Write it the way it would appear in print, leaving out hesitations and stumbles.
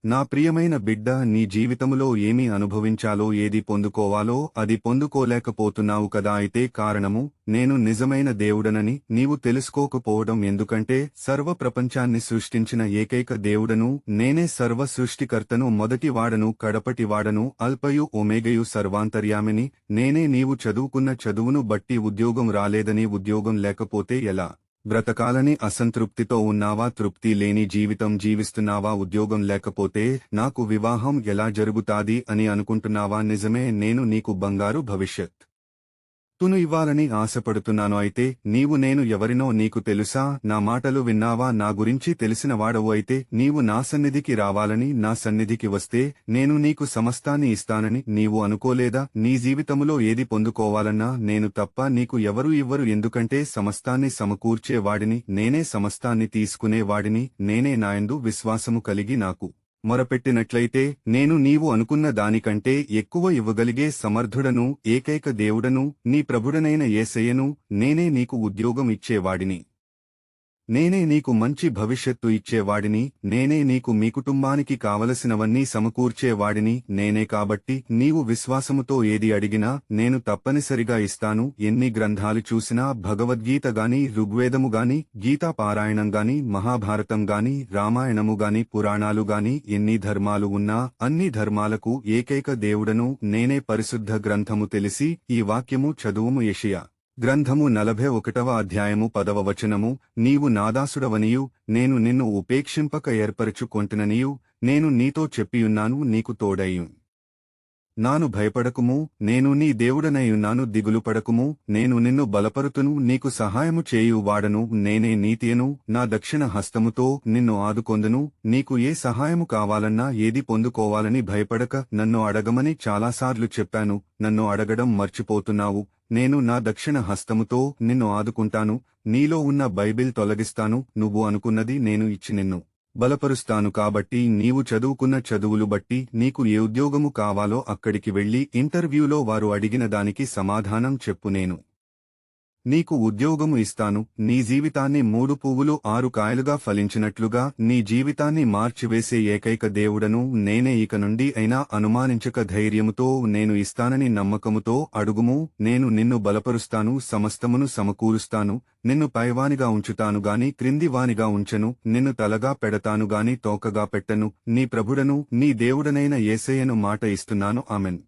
నా ప్రియమైన బిడ్డ, నీ జీవితములో ఏమి అనుభవించాలో, ఏది పొందుకోవాలో అది పొందుకోలేకపోతున్నావు కదా. అయితే కారణము నేను నిజమైన దేవుడనని నీవు తెలుసుకోకపోవడం. ఎందుకంటే సర్వ ప్రపంచాన్ని సృష్టించిన ఏకైక దేవుడను నేనే, సర్వ సృష్టికర్తను, మొదటివాడను, కడపటివాడను, అల్పయు ఒమేగయు, సర్వాంతర్యామిని నేనే. నీవు చదువుకున్న చదువును బట్టి ఉద్యోగం రాలేదని, ఉద్యోగం లేకపోతే ఎలా బ్రతకాలని అసంతృప్తితో ఉన్నావా? తృప్తి లేని జీవితం జీవిస్తున్నావా? ఉద్యోగం లేకపోతే నాకు వివాహం ఎలా జరుగుతాది అని అనుకుంటున్నావా? నిజమే, నేను నీకు బంగారు భవిష్యత్ తును ఇవ్వాలని ఆశపడుతున్నాను. అయితే నీవు నేను ఎవరినో నీకు తెలుసా? నా మాటలు విన్నావా? నా గురించి తెలిసిన వాడవు అయితే నీవు నా సన్నిధికి రావాలని, నా సన్నిధికి వస్తే నేను నీకు సమస్తాన్ని ఇస్తానని నీవు అనుకోలేదా? నీ జీవితములో ఏది పొందుకోవాలన్నా నేను తప్ప నీకు ఎవరు ఇవ్వరు. ఎందుకంటే సమస్తాన్ని సమకూర్చేవాడిని నేనే, సమస్తాన్ని తీసుకునేవాడిని నేనే. నాయందు విశ్వాసము కలిగి నాకు మొరపెట్టినట్లయితే నేను నీవు అనుకున్న దానికంటే ఎక్కువ ఇవ్వగలిగే సమర్థుడను, ఏకైక దేవుడను, నీ ప్రభుడనైన యేసయ్యను. నేనే నీకు ఉద్యోగం ఇచ్చేవాడిని, నేనే నీకు మంచి భవిష్యత్తు ఇచ్చేవాడిని, నేనే నీకు మీ కుటుంబానికి కావలసినవన్నీ సమకూర్చేవాడిని నేనే. కాబట్టి నీవు విశ్వాసముతో ఏది అడిగినా నేను తప్పనిసరిగా ఇస్తాను. ఎన్ని గ్రంథాలు చూసినా, భగవద్గీత గాని, ఋగ్వేదము గాని, గీతా పారాయణం గాని, మహాభారతం గాని, రామాయణము గాని, పురాణాలు గాని, ఎన్ని ధర్మాలు ఉన్నా అన్ని ధర్మాలకు ఏకైక దేవుడను నేనే. పరిశుద్ధ గ్రంథము తెలిసి ఈ వాక్యము చదువుము. యెషయా గ్రంథము 41వ అధ్యాయము 10వ వచనము. నీవు నాదాసుడవనియు నేను నిన్ను ఉపేక్షింపక ఏర్పరచుకొంటిననియు నేను నీతో చెప్పియున్నాను. నీకు తోడయ్యు నాను. భయపడకుము, నేను నీ దేవుడనైయున్నాను. దిగులుపడకుము, నేను నిన్ను బలపరుతును. నీకు సహాయము చేయు వాడను నేనే. నీతియను నా దక్షిణ హస్తముతో నిన్ను ఆదుకొందును. నీకు ఏ సహాయము కావాలన్నా, ఏది పొందుకోవాలని భయపడక నన్ను అడగమని చాలాసార్లు చెప్పాను. నన్ను అడగడం మర్చిపోతున్నావు. నేను నా దక్షిణ హస్తముతో నిన్ను ఆదుకుంటాను. నీలో ఉన్న బైబిల్ తొలగిస్తాను. నువ్వు అనుకున్నది నేను ఇచ్చి నిన్ను బలపరుస్తాను. కాబట్టి నీవు చదువుకున్న చదువులు బట్టి నీకు ఏ ఉద్యోగము కావాలో అక్కడికి వెళ్లి ఇంటర్వ్యూలో వారు అడిగిన దానికి సమాధానం చెప్పు. నేను నీకు ఉద్యోగము ఇస్తాను. నీ జీవితాన్ని 3 పువ్వులు 6 కాయలుగా ఫలించినట్లుగా నీ జీవితాన్ని మార్చివేసే ఏకైక దేవుడను నేనే. ఇక నుండి అయినా అనుమానించక ధైర్యముతో నేను ఇస్తానని నమ్మకముతో అడుగుము. నేను నిన్ను బలపరుస్తాను, సమస్తమును సమకూరుస్తాను. నిన్ను పైవానిగా ఉంచుతాను గాని క్రిందివానిగా ఉంచను. నిన్ను తలగా పెడతాను గాని తోకగా పెట్టను. నీ ప్రభుడను నీ దేవుడనైన యేసయ్యను మాట ఇస్తున్నాను. ఆమెన్.